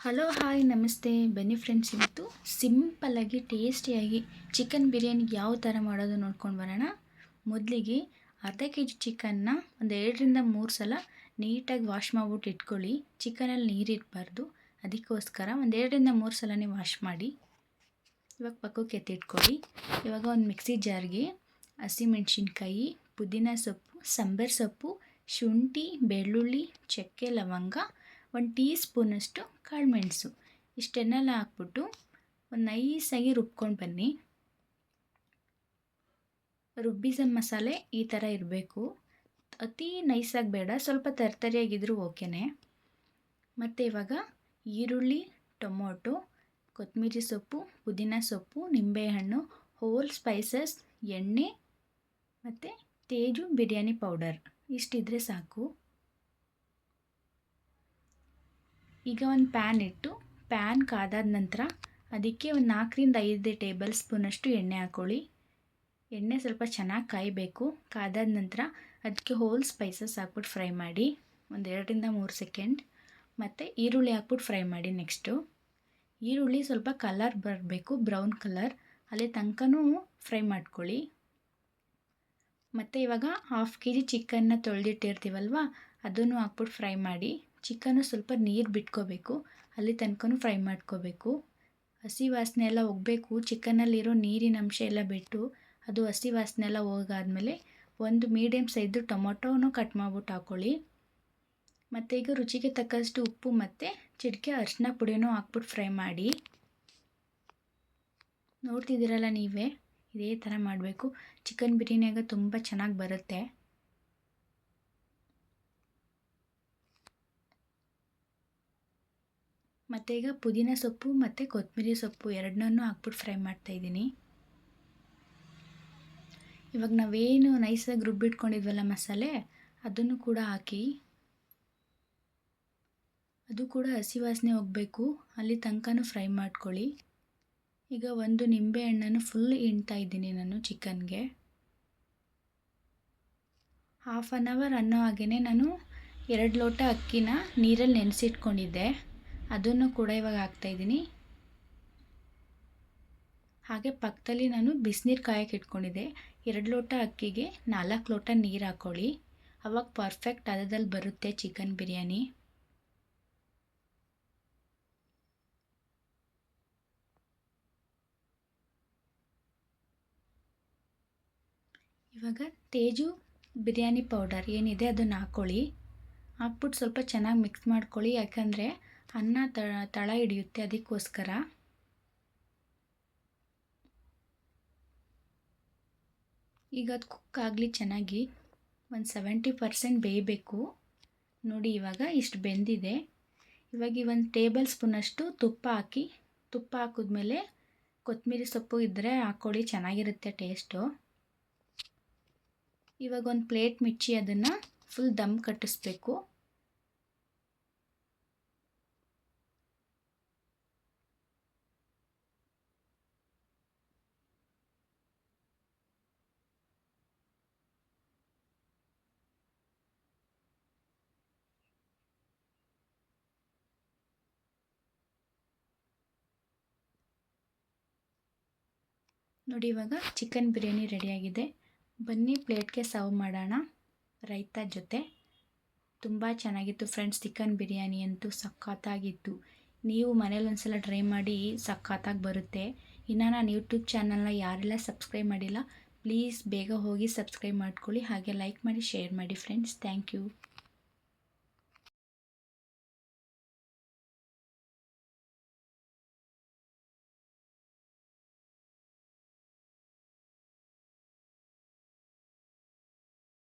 Hello hi ನಮಸ್ತೆ. ಬನ್ನಿ friends, ಇವತ್ತು ಸಿಂಪಲ್ಲಾಗಿ ಟೇಸ್ಟಿಯಾಗಿ ಚಿಕನ್ ಬಿರಿಯಾನಿಗೆ ಯಾವ ಥರ ಮಾಡೋದು ನೋಡ್ಕೊಂಡು ಬರೋಣ. ಮೊದಲಿಗೆ ಅರ್ಧ ಕೆ ಜಿ ಚಿಕನ್ನ ಒಂದು 2-3 ಸಲ ನೀಟಾಗಿ ವಾಶ್ ಮಾಡಿಬಿಟ್ಟು ಇಟ್ಕೊಳ್ಳಿ. ಚಿಕನಲ್ಲಿ ನೀರಿರಬಾರ್ದು, ಅದಕ್ಕೋಸ್ಕರ ಒಂದು 2-3 ಸಲನೇ ವಾಶ್ ಮಾಡಿ. ಇವಾಗ ಪಕ್ಕಕ್ಕೆ ಎತ್ತಿಟ್ಕೊಳ್ಳಿ. ಇವಾಗ ಒಂದು ಮಿಕ್ಸಿ ಜಾರ್ಗೆ ಹಸಿಮೆಣ್ಸಿನ್ಕಾಯಿ, ಪುದೀನ ಸೊಪ್ಪು, ಸಾಂಬಾರು ಸೊಪ್ಪು, ಶುಂಠಿ, ಬೆಳ್ಳುಳ್ಳಿ, ಚಕ್ಕೆ, ಲವಂಗ, 1 ಟೀ ಸ್ಪೂನಷ್ಟು ಕಾಳುಮೆಣಸು ಇಷ್ಟನ್ನೆಲ್ಲ ಹಾಕ್ಬಿಟ್ಟು ಒಂದು ನೈಸಾಗಿ ರುಬ್ಕೊಂಡು ಬನ್ನಿ. ರುಬ್ಬಿದ ಮಸಾಲೆ ಈ ಥರ ಇರಬೇಕು, ಅತಿ ನೈಸಾಗಿ ಬೇಡ, ಸ್ವಲ್ಪ ತರ್ತರಿಯಾಗಿದ್ದರೂ ಓಕೆನೇ. ಮತ್ತು ಇವಾಗ ಈರುಳ್ಳಿ, ಟೊಮೊಟೊ, ಕೊತ್ತಂಬರಿ ಸೊಪ್ಪು, ಪುದೀನ ಸೊಪ್ಪು, ನಿಂಬೆಹಣ್ಣು, ಹೋಲ್ ಸ್ಪೈಸಸ್, ಎಣ್ಣೆ ಮತ್ತು ತೇಜು ಬಿರಿಯಾನಿ ಪೌಡರ್ ಇಷ್ಟಿದ್ರೆ ಸಾಕು. ಈಗ ಒಂದು ಪ್ಯಾನ್ ಇಟ್ಟು ಪ್ಯಾನ್ ಕಾದಾದ ನಂತರ ಅದಕ್ಕೆ ಒಂದು 4-5 ಟೇಬಲ್ ಸ್ಪೂನಷ್ಟು ಎಣ್ಣೆ ಹಾಕ್ಕೊಳ್ಳಿ. ಎಣ್ಣೆ ಸ್ವಲ್ಪ ಚೆನ್ನಾಗಿ ಕಾಯಬೇಕು. ಕಾದಾದ ನಂತರ ಅದಕ್ಕೆ ಹೋಲ್ ಸ್ಪೈಸಸ್ ಹಾಕ್ಬಿಟ್ಟು ಫ್ರೈ ಮಾಡಿ ಒಂದು 2-3 ಸೆಕೆಂಡ್. ಮತ್ತು ಈರುಳ್ಳಿ ಹಾಕ್ಬಿಟ್ಟು ಫ್ರೈ ಮಾಡಿ. ನೆಕ್ಸ್ಟು ಈರುಳ್ಳಿ ಸ್ವಲ್ಪ ಕಲರ್ ಬರಬೇಕು, ಬ್ರೌನ್ ಕಲರ್, ಅಲ್ಲಿ ತನಕನೂ ಫ್ರೈ ಮಾಡ್ಕೊಳ್ಳಿ. ಮತ್ತು ಇವಾಗ 1/2 ಕೆ ಜಿ ಚಿಕನ್ನ ತೊಳೆದಿಟ್ಟಿರ್ತೀವಲ್ವ, ಅದನ್ನು ಹಾಕ್ಬಿಟ್ಟು ಫ್ರೈ ಮಾಡಿ. ಚಿಕನ್ನು ಸ್ವಲ್ಪ ನೀರು ಬಿಟ್ಕೋಬೇಕು, ಅಲ್ಲಿ ತನಕನೂ ಫ್ರೈ ಮಾಡ್ಕೋಬೇಕು. ಹಸಿ ವಾಸನೆ ಎಲ್ಲ ಹೋಗಬೇಕು. ಚಿಕನ್ನಲ್ಲಿರೋ ನೀರಿನ ಅಂಶ ಎಲ್ಲ ಬಿಟ್ಟು ಅದು ಹಸಿ ವಾಸನೆ ಎಲ್ಲ ಹೋಗಾದ್ಮೇಲೆ ಒಂದು ಮೀಡಿಯಮ್ ಸೈಜು ಟೊಮೊಟೊನೂ ಕಟ್ ಮಾಡ್ಬಿಟ್ಟು ಹಾಕ್ಕೊಳ್ಳಿ. ಮತ್ತು ಈಗ ರುಚಿಗೆ ತಕ್ಕಷ್ಟು ಉಪ್ಪು ಮತ್ತು ಚಿಟಿಕೆ ಅರಿಶಿನ ಪುಡಿನೂ ಹಾಕ್ಬಿಟ್ಟು ಫ್ರೈ ಮಾಡಿ. ನೋಡ್ತಿದ್ದೀರಲ್ಲ ನೀವೇ, ಇದೇ ಥರ ಮಾಡಬೇಕು. ಚಿಕನ್ ಬಿರಿಯಾನಿಯಾಗ ತುಂಬ ಚೆನ್ನಾಗಿ ಬರುತ್ತೆ. ಮತ್ತು ಈಗ ಪುದೀನ ಸೊಪ್ಪು ಮತ್ತು ಕೊತ್ತಂಬರಿ ಸೊಪ್ಪು ಎರಡನ್ನೂ ಹಾಕ್ಬಿಟ್ಟು ಫ್ರೈ ಮಾಡ್ತಾಯಿದ್ದೀನಿ. ಇವಾಗ ನಾವೇನು ನೈಸಾಗಿ ರುಬ್ಬಿಟ್ಕೊಂಡಿದ್ವಲ್ಲ ಮಸಾಲೆ, ಅದನ್ನು ಕೂಡ ಹಾಕಿ. ಅದು ಕೂಡ ಹಸಿ ವಾಸನೆ ಹೋಗಬೇಕು, ಅಲ್ಲಿ ತನಕನೂ ಫ್ರೈ ಮಾಡ್ಕೊಳ್ಳಿ. ಈಗ ಒಂದು ನಿಂಬೆ ಹಣ್ಣನ್ನು ಫುಲ್ ಹಿಂಡ್ತಾ ಇದ್ದೀನಿ ನಾನು ಚಿಕನ್ಗೆ. 1/2 ಅವರ್ ಅನ್ನೋ ಹಾಗೆಯೇ ನಾನು 2 ಲೋಟ ಅಕ್ಕಿನ ನೀರಲ್ಲಿ ನೆನೆಸಿಟ್ಕೊಂಡಿದ್ದೆ, ಅದನ್ನು ಕೂಡ ಇವಾಗ ಹಾಕ್ತಾಯಿದ್ದೀನಿ. ಹಾಗೆ ಪಕ್ಕದಲ್ಲಿ ನಾನು ಬಿಸಿನೀರು ಕಾಯಕ್ಕೆ ಇಟ್ಕೊಂಡಿದ್ದೆ. 2 ಲೋಟ ಅಕ್ಕಿಗೆ 4 ಲೋಟ ನೀರು ಹಾಕ್ಕೊಳ್ಳಿ. ಅವಾಗ ಪರ್ಫೆಕ್ಟ್ ಹದದಲ್ಲಿ ಬರುತ್ತೆ ಚಿಕನ್ ಬಿರಿಯಾನಿ. ಇವಾಗ ತೇಜು ಬಿರಿಯಾನಿ ಪೌಡರ್ ಏನಿದೆ ಅದನ್ನು ಹಾಕ್ಕೊಳ್ಳಿ. ಹಾಕ್ಬಿಟ್ಟು ಸ್ವಲ್ಪ ಚೆನ್ನಾಗಿ ಮಿಕ್ಸ್ ಮಾಡ್ಕೊಳ್ಳಿ, ಯಾಕಂದರೆ ಅನ್ನ ತಳ ಹಿಡಿಯುತ್ತೆ, ಅದಕ್ಕೋಸ್ಕರ. ಈಗ ಅದು ಕುಕ್ ಆಗಲಿ ಚೆನ್ನಾಗಿ, ಒಂದು 70% ಬೇಯಬೇಕು. ನೋಡಿ ಇವಾಗ ಇಷ್ಟು ಬೆಂದಿದೆ. ಇವಾಗ ಒಂದು ಟೇಬಲ್ ಸ್ಪೂನಷ್ಟು ತುಪ್ಪ ಹಾಕಿ, ತುಪ್ಪ ಹಾಕಿದ್ಮೇಲೆ ಕೊತ್ತಂಬರಿ ಸೊಪ್ಪು ಇದ್ದರೆ ಹಾಕ್ಕೊಳ್ಳಿ, ಚೆನ್ನಾಗಿರುತ್ತೆ ಟೇಸ್ಟು. ಇವಾಗ ಒಂದು ಪ್ಲೇಟ್ ಮುಚ್ಚಿ ಅದನ್ನು ಫುಲ್ ದಮ್ ಕಟ್ಟಿಸ್ಬೇಕು. ನೋಡಿ ಇವಾಗ ಚಿಕನ್ ಬಿರಿಯಾನಿ ರೆಡಿಯಾಗಿದೆ. ಬನ್ನಿ ಪ್ಲೇಟ್ಗೆ ಸರ್ವ್ ಮಾಡೋಣ ರೈತ ಜೊತೆ. ತುಂಬ ಚೆನ್ನಾಗಿತ್ತು ಫ್ರೆಂಡ್ಸ್, ಚಿಕನ್ ಬಿರಿಯಾನಿ ಅಂತೂ ಸಖತ್ತಾಗಿತ್ತು. ನೀವು ಮನೇಲಿ ಒಂದ್ಸಲ ಟ್ರೈ ಮಾಡಿ, ಸಖತ್ತಾಗಿ ಬರುತ್ತೆ. ಇನ್ನು ನಾನು ಯೂಟ್ಯೂಬ್ ಚಾನಲ್ನ ಯಾರೆಲ್ಲ ಸಬ್ಸ್ಕ್ರೈಬ್ ಮಾಡಿಲ್ಲ, ಪ್ಲೀಸ್ ಬೇಗ ಹೋಗಿ ಸಬ್ಸ್ಕ್ರೈಬ್ ಮಾಡ್ಕೊಳ್ಳಿ. ಹಾಗೆ ಲೈಕ್ ಮಾಡಿ, ಶೇರ್ ಮಾಡಿ ಫ್ರೆಂಡ್ಸ್. Thank you.